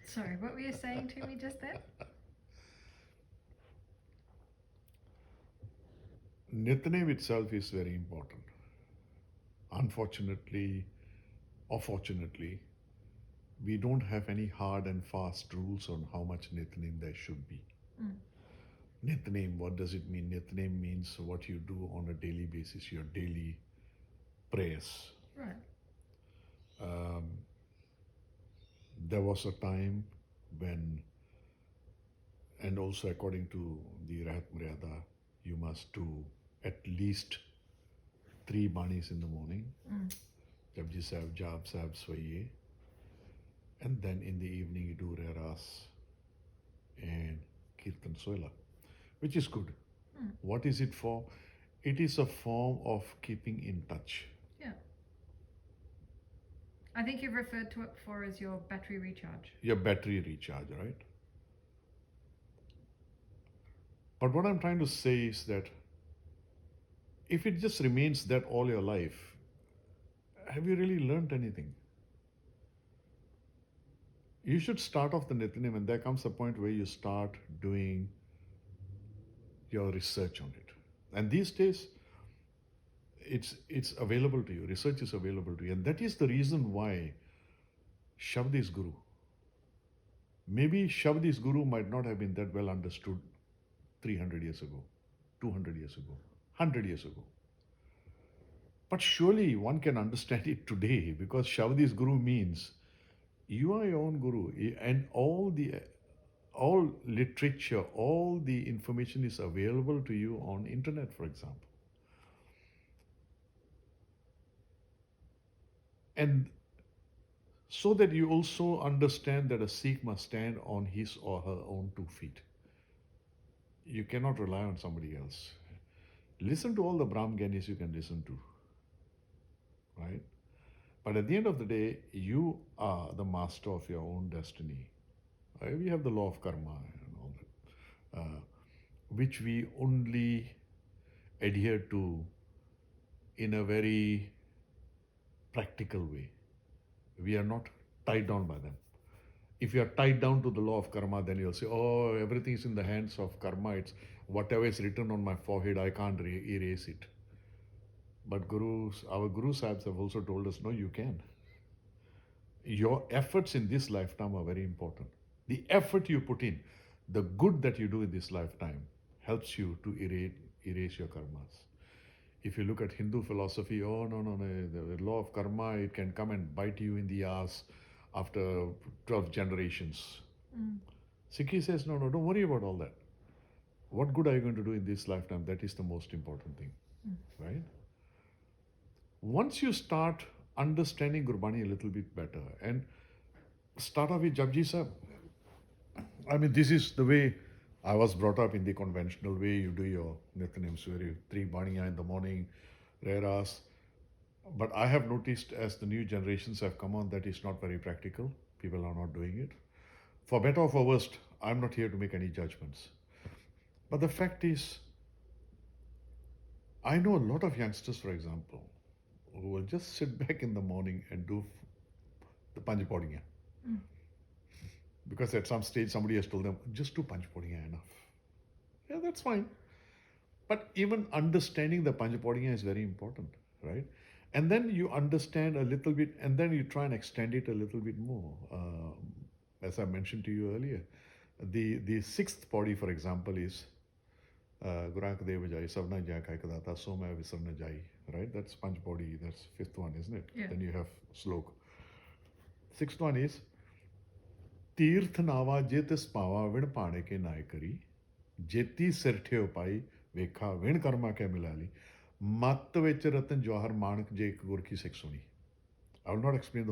Sorry, what were you saying to me just then? Nitnem itself is very important. Unfortunately, or fortunately, we don't have any hard and fast rules on how much Nitnem there should be. Mm. Nitnem, what does it mean? Nitnem means what you do on a daily basis, your daily prayers. Right. Um, there was a time when, and also according to the Rahat Muryada, you must do at least 3 banis in the morning. Mm. Japji Sahib, Jap Sahib, Swaye. And then in the evening you do Ardaas and Kirtan Soila, which is good. Mm. What is it for? It is a form of keeping in touch. Yeah. I think you've referred to it before as your battery recharge. Your battery recharge, right? But what I'm trying to say is that if it just remains that all your life, have you really learned anything? You should start off the Nitnem, and there comes a point where you start doing your research on it. And these days, it's available to you. Research is available to you, and that is the reason why Shabd is Guru. Maybe Shabd is Guru might not have been that well understood 300 years ago, 200 years ago, 100 years ago. But surely one can understand it today because Shabd is Guru means you are your own Guru, and all literature, all the information is available to you on internet, for example. And so that you also understand that a Sikh must stand on his or her own 2 feet. You cannot rely on somebody else. Listen to all the Brahm Gyanis you can listen to, right? But at the end of the day, you are the master of your own destiny. We have the law of karma and all that, which we only adhere to in a very practical way. We are not tied down by them. If you are tied down to the law of karma, then you'll say, oh, everything is in the hands of karma. It's whatever is written on my forehead, I can't erase it. But our Guru Sahibs have also told us, no, you can. Your efforts in this lifetime are very important. The effort you put in, the good that you do in this lifetime, helps you to erase your karmas. If you look at Hindu philosophy, oh no, the law of karma, it can come and bite you in the ass after 12 generations. Mm. Sikhi says, no, don't worry about all that. What good are you going to do in this lifetime? That is the most important thing, right? Once you start understanding Gurbani a little bit better and start off with Japji Sahib, I mean, this is the way I was brought up in the conventional way. You do your Nitnems, where you 3 baniya in the morning, Ardaas. But I have noticed as the new generations have come on that it's not very practical. People are not doing it. For better or for worst, I'm not here to make any judgments. But the fact is, I know a lot of youngsters, for example, who will just sit back in the morning and do the Panj Paudiyan. Mm. Because at some stage somebody has told them, just do Panj Paudiyan enough. Yeah, that's fine. But even understanding the Panj Paudiyan is very important, right? And then you understand a little bit, and then you try and extend it a little bit more. As I mentioned to you earlier, the sixth paudi, for example, is Gurank Deva Jai, Savna Jai Kaikadata, Soma Visarna Jai, right? That's Panch Paudi, that's fifth one, isn't it? Yeah. Then you have Slok. Sixth one is Tirth Nava Jetis Pava Vin Pane Ke Naikari, Jeti Sirthe Upai, Vekha Vin Karma Ke Milali, Mat Vech Ratan Johar Manak Jek Gurki Seksuni. I will not explain the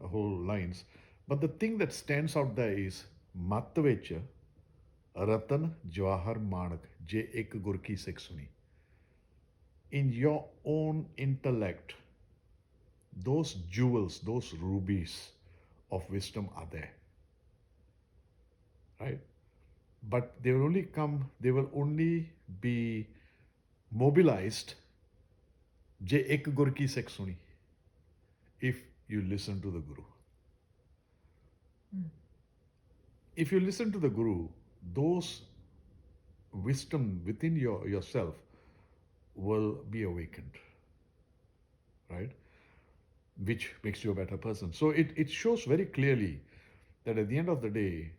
whole lines, but the thing that stands out there is Mat Vech Ratan Jawahar Manak Je Ek Gurki Seksuni. In your own intellect, those jewels, those rubies of wisdom are there. Right? But they will only be mobilized Je Ek Gurki Seksuni. If you listen to the Guru. Mm. If you listen to the Guru, those wisdom within yourself will be awakened, right? Which makes you a better person. So it shows very clearly that at the end of the day,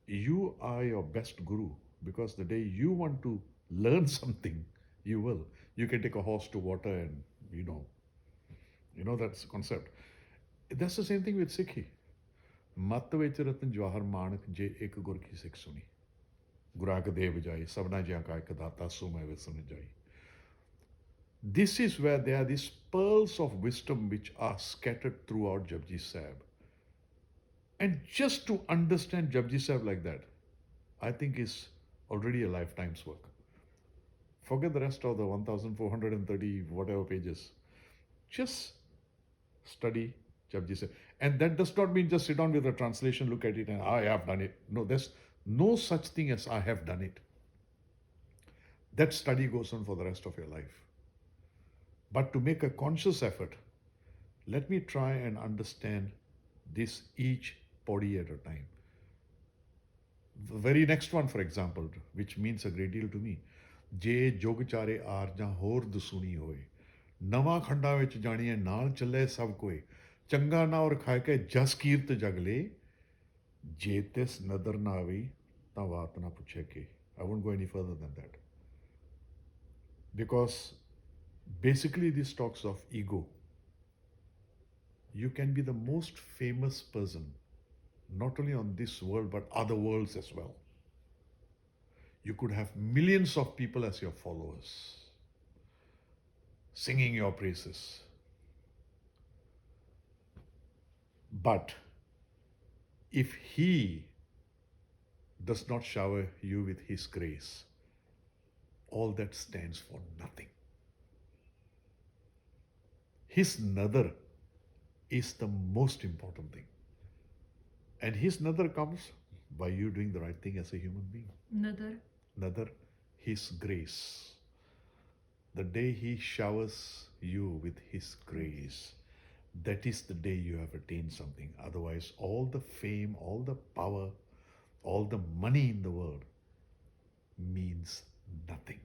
you are your best guru, because the day you want to learn something, you will. You can take a horse to water and that's the concept. That's the same thing with Sikhi. ਮਤ ਵਿੱਚ ਰਤਨ ਜਵਾਹਰ ਮਾਣਕ ਜੇ ਇੱਕ ਗੁਰ ਕੀ ਸਿੱਖ ਸੁਣੀ ਗੁਰਾਕ ਦੇ ਬਜਾਈ ਸਭਨਾ ਜਿਹਾ ਕਾ ਇੱਕ ਦਾਤਾ ਸੋ ਮੈਂ ਵਿਸਰਨ ਜਾਈ. This is where there are these pearls of wisdom which are scattered throughout Japji Sahib. And just to understand Japji Sahib like that, I think is already a lifetime's work. Forget the rest of the 1430 whatever pages. Just study Japji Sahib. And that does not mean just sit down with a translation, look at it and I have done it. No, there's no such thing as I have done it. That study goes on for the rest of your life. But to make a conscious effort, let me try and understand this each body at a time. The very next one, for example, which means a great deal to me. Je jog chare aar ਜਾਂ ਹੋਰ ਦਸੂਣੀ ਹੋਏ ਨਵਾਂ ਖੰਡਾਂ ਵਿੱਚ ਜਾਣੀਏ ਨਾਲ ਚੱਲੇ ਸਭ ਕੋਈ ਚੰਗਾ ਨਾ ਔਰ ਖਾਏ ਕੇ ਜਸ ਕੀਰਤ ਜਗ ਲੇ ਜੇ ਤਿਸ ਨਦਰ ਨਾ ਆਵੀ ਤਾਂ ਬਾਤ ਨਾ ਪੁੱਛੇ ਕੇ. I won't go any further than that. Because basically this talks of ego. You can be the most famous person, not only on this world, but other worlds as well. You could have millions of people as your followers, singing your praises. But if he does not shower you with his grace, all that stands for nothing. His nadar is the most important thing. And his nadar comes by you doing the right thing as a human being. Nadar? Nadar, his grace. The day he showers you with his grace, that is the day you have attained something. Otherwise, all the fame, all the power, all the money in the world means nothing.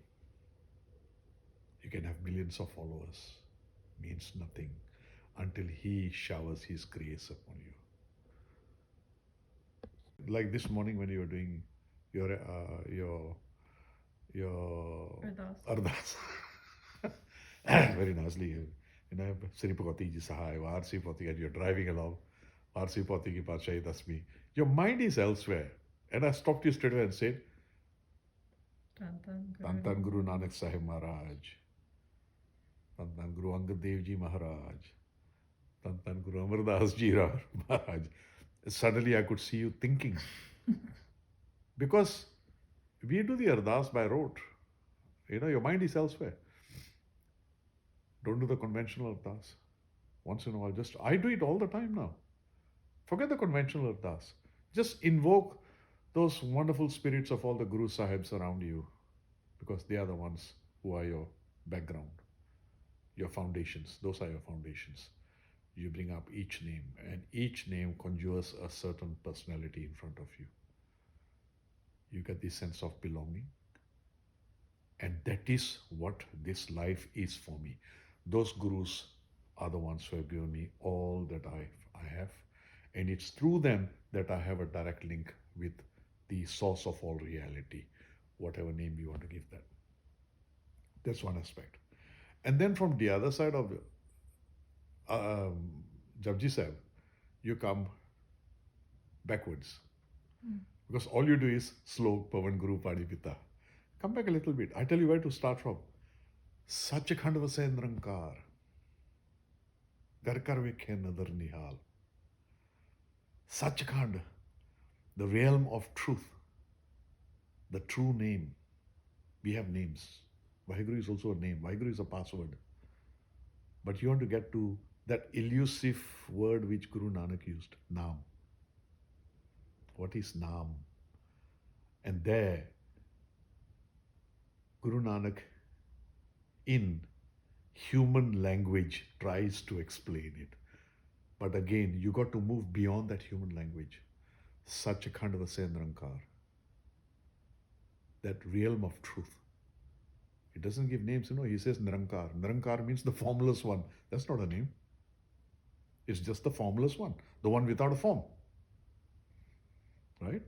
You can have millions of followers, means nothing until he showers his grace upon you. Like this morning when you were doing your Ardaas. Very nicely. Sri Bhagwati ji Sahai, Varsi Poti, and you're driving along. Varsi Poti ki Padshahi Dasmi. Your mind is elsewhere. And I stopped you straight away and said, Tan Tan Guru Nanak Sahib Maharaj. Tan Tan Guru Angad Dev Ji Maharaj. Tan Tan Guru Amardas Ji Maharaj. Suddenly I could see you thinking. Because we do the Ardaas by rote. Your mind is elsewhere. Don't do the conventional Ardaas. Once in a while, I do it all the time now. Forget the conventional Ardaas. Just invoke those wonderful spirits of all the Guru Sahibs around you, because they are the ones who are your background, your foundations. Those are your foundations. You bring up each name, and each name conjures a certain personality in front of you. You get this sense of belonging. And that is what this life is for me. Those gurus are the ones who have given me all that I have. And it's through them that I have a direct link with the source of all reality, whatever name you want to give that. That's one aspect. And then from the other side of Japji Sahib, you come backwards. Because all you do is slow, Pavan Guru Padi Pita. Come back a little bit. I tell you where to start from. Sachakhand vase nirankar. Gar kar vikhe nadar nihal. Sachakhand, the realm of truth, the true name. We have names. Vaheguru is also a name. Vaheguru is a password. But you want to get to that elusive word which Guru Nanak used, Naam. What is Naam? And there, Guru Nanak, in human language, tries to explain it. But again, you got to move beyond that human language. Such a kind of a Niranकार, that realm of truth. He doesn't give names, he says Nirankar. Nirankar means the formless one. That's not a name. It's just the formless one, the one without a form. Right?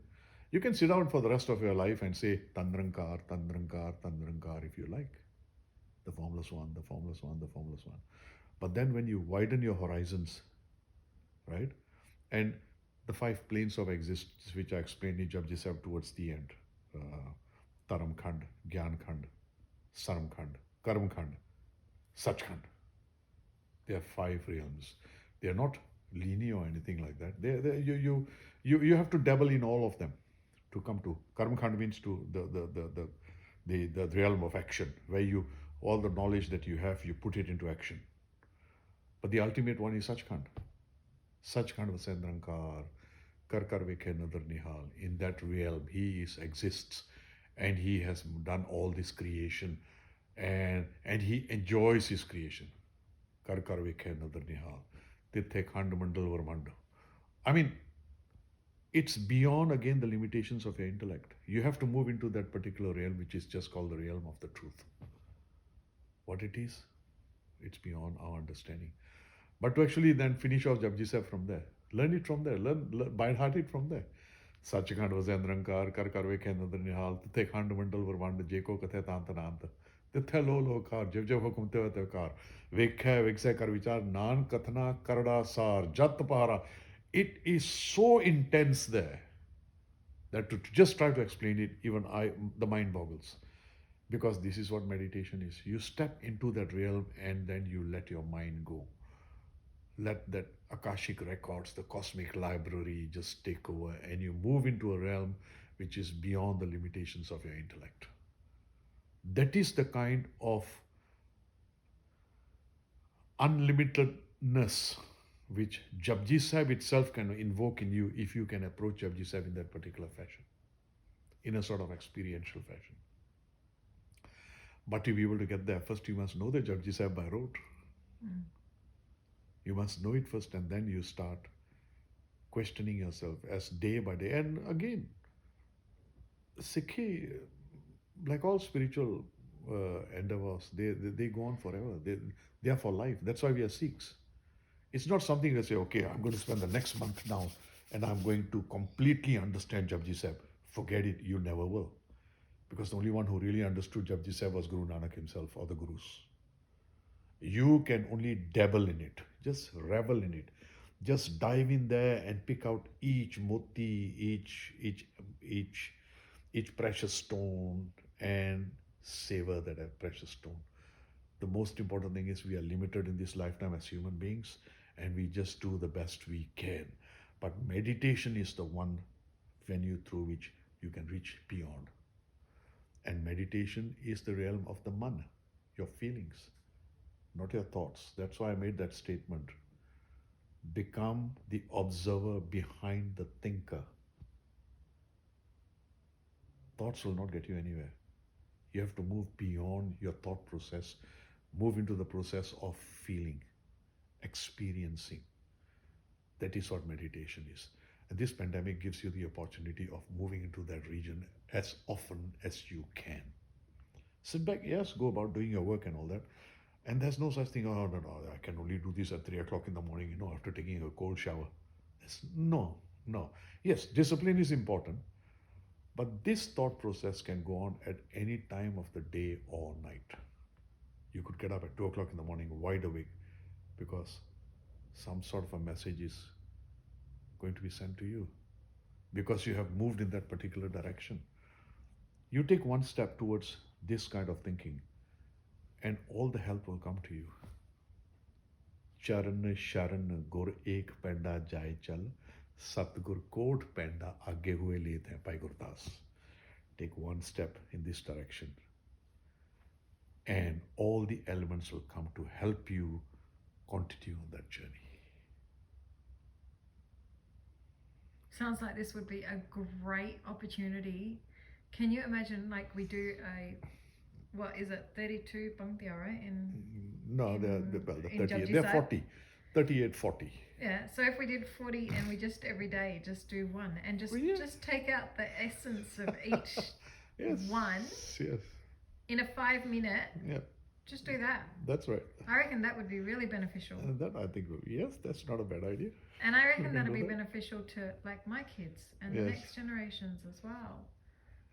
You can sit down for the rest of your life and say Tandrankar, Tandrankar, Tandrankar if you like. The formless one, the formless one, the formless one. But then when you widen your horizons, right? And the five planes of existence, which I explained in Japji Sahib towards the end, Taram Khand, Gyan Khand, Saram Khand, Karam Khand, Sach Khand. They are five realms. They are not linear or anything like that. You have to dabble in all of them to come to. Karma Khand means to the realm of action, where you all the knowledge that you have, you put it into action. But the ultimate one is Sachkhand. Sachkhand was Sendrankar, Kar Kar Vekhe Nadar Nihal. In that realm, he exists, and he has done all this creation, and he enjoys his creation. Kar Kar Vekhe Nadar Nihal. Tithe Khand Mandal Varmand. I mean, it's beyond again the limitations of your intellect. You have to move into that particular realm, which is just called the realm of the truth. What it is, it's beyond our understanding. But to actually then finish off Japji Sahib from there, learn it from there, learn by heart it from there. Sachkhand was Endrankar, Kar Kar Vekhe Nadar Nihal, Tithe Khand Mandal Varmand, Jeko Kathe Tantanant, Tithe Lo Lo Kar, Jev Jev Hukum Tev Tev Kar, Vekhe Vekse Kar Vichar, Nan Kathna Karda Sar, Jat Pahara. It is so intense there that to just try to explain it, even the mind boggles. Because this is what meditation is. You step into that realm and then you let your mind go. Let that Akashic records, the cosmic library just take over, and you move into a realm which is beyond the limitations of your intellect. That is the kind of unlimitedness which Japji Sahib itself can invoke in you if you can approach Japji Sahib in that particular fashion, in a sort of experiential fashion. But to be able to get there, first you must know the Japji Sahib by rote. You must know it first, and then you start questioning yourself as day by day. And again, Sikhi, like all spiritual endeavors, they go on forever. They are for life. That's why we are Sikhs. It's not something that say, okay, I'm going to spend the next month now and I'm going to completely understand Japji Sahib. Forget it, you never will. Because the only one who really understood Japji Sahib was Guru Nanak himself or the Gurus. You can only dabble in it, just revel in it. Just dive in there and pick out each moti, each precious stone, and savor that precious stone. The most important thing is we are limited in this lifetime as human beings, and we just do the best we can. But meditation is the one venue through which you can reach beyond. And meditation is the realm of the man, your feelings, not your thoughts. That's why I made that statement. Become the observer behind the thinker. Thoughts will not get you anywhere. You have to move beyond your thought process, move into the process of feeling, experiencing. That is what meditation is. And this pandemic gives you the opportunity of moving into that region as often as you can. Sit back, yes, go about doing your work and all that. And there's no such thing, oh, no, I can only do this at 3 o'clock in the morning, after taking a cold shower. No. Yes, discipline is important. But this thought process can go on at any time of the day or night. You could get up at 2 o'clock in the morning, wide awake, because some sort of a message is going to be sent to you, because you have moved in that particular direction. You take one step towards this kind of thinking, and all the help will come to you. Charan Sharan Gur Ek Penda Jai Chal, Satgur Kot Penda Agge Hue Let Hai, Bhai Gurdas. Take one step in this direction, and all the elements will come to help you continue on that journey. Sounds like this would be a great opportunity. Can you imagine, like, we do a, what is it, 32 Bangtia, right? No, they're 30. They're 40. 38, 40. Yeah, so if we did 40 and we just every day just do one and just Well, yeah. just take out the essence of each Yes. one Yes. in a 5 minute, Yeah. just do that. That's right. I reckon that would be really beneficial. That I think, yes, that's not a bad idea. And I reckon can that'd do be that. beneficial to like my kids and the Yes. next generations as well.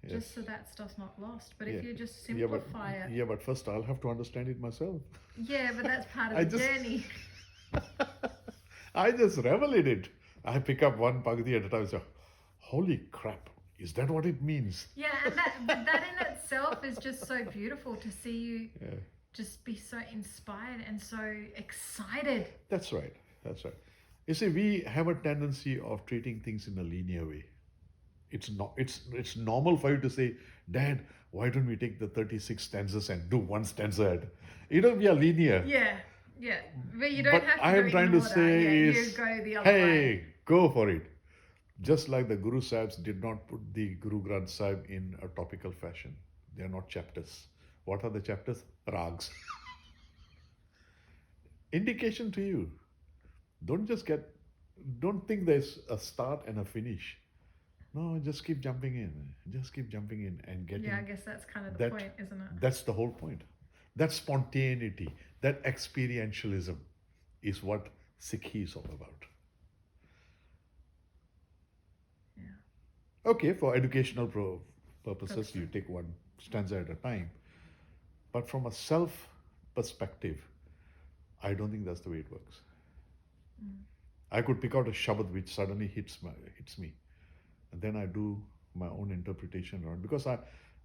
Yes. Just so that stuff's not lost. But Yeah. if you just Yeah, but simplify it. yeah, but first I'll have to understand it myself. Yeah, but that's part of I the just- journey. I just revel in it. I pick up one pagdi at a time and say, holy crap, is that what it means? Yeah, and that in itself is just so beautiful to see you Yeah. just be so inspired and so excited. That's right. That's right. You see, we have a tendency of treating things in a linear way. It's not. It's normal for you to say, Dad, why don't we take the 36 stanzas and do one stanza at? We are linear. Yeah, yeah. But you don't But have to I do am it trying in to order. say Yeah, is, you go the other hey, way. go for it. Just like the Guru Sahibs did not put the Guru Granth Sahib in a topical fashion. They are not chapters. What are the chapters? Rags. Indication to you. Don't think there's a start and a finish. No, just keep jumping in. Just keep jumping in and getting. Yeah, I guess that's kind of the that- point, isn't it? That's the whole point. That spontaneity, that experientialism is what Sikhi is all about. Yeah. Okay, for educational purposes, you take one stanza at a time. But from a self perspective, I don't think that's the way it works. I could pick out a shabad which suddenly hits me, and then I do my own interpretation around, because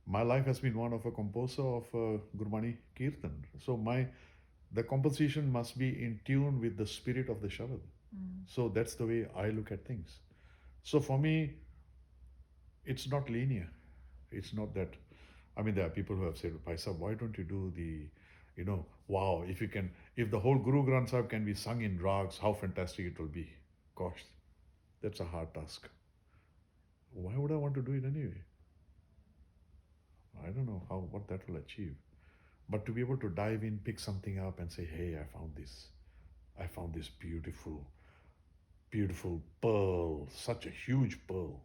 my life has been one of a composer of Gurbani Kirtan. So the composition must be in tune with the spirit of the shabad. So that's the way I look at things. So for me, it's not linear. It's not that. I mean, there are people who have said, Paisa, why don't you do the, wow, if the whole Guru Granth Sahib can be sung in rags, how fantastic it will be. Gosh, that's a hard task. Why would I want to do it anyway? I don't know what that will achieve. But to be able to dive in, pick something up and say, hey, I found this beautiful, beautiful pearl, such a huge pearl,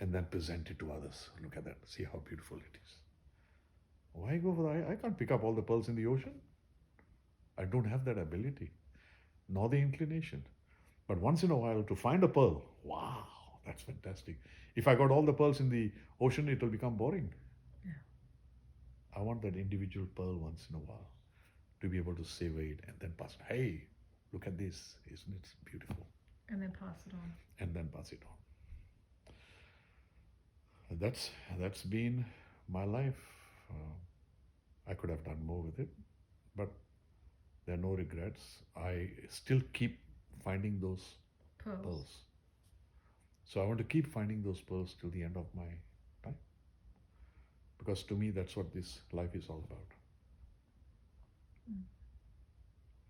and then present it to others. Look at that, see how beautiful it is. Why go for that? I can't pick up all the pearls in the ocean. I don't have that ability, nor the inclination. But once in a while, to find a pearl, wow, that's fantastic. If I got all the pearls in the ocean, it will become boring. Yeah. I want that individual pearl once in a while to be able to savor it and then pass. Hey, look at this, isn't it beautiful? And then pass it on. And then pass it on. That's been my life. I could have done more with it, but there are no regrets. I still keep finding those pearls. So I want to keep finding those pearls till the end of my time, because to me that's what this life is all about.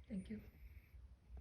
Thank you.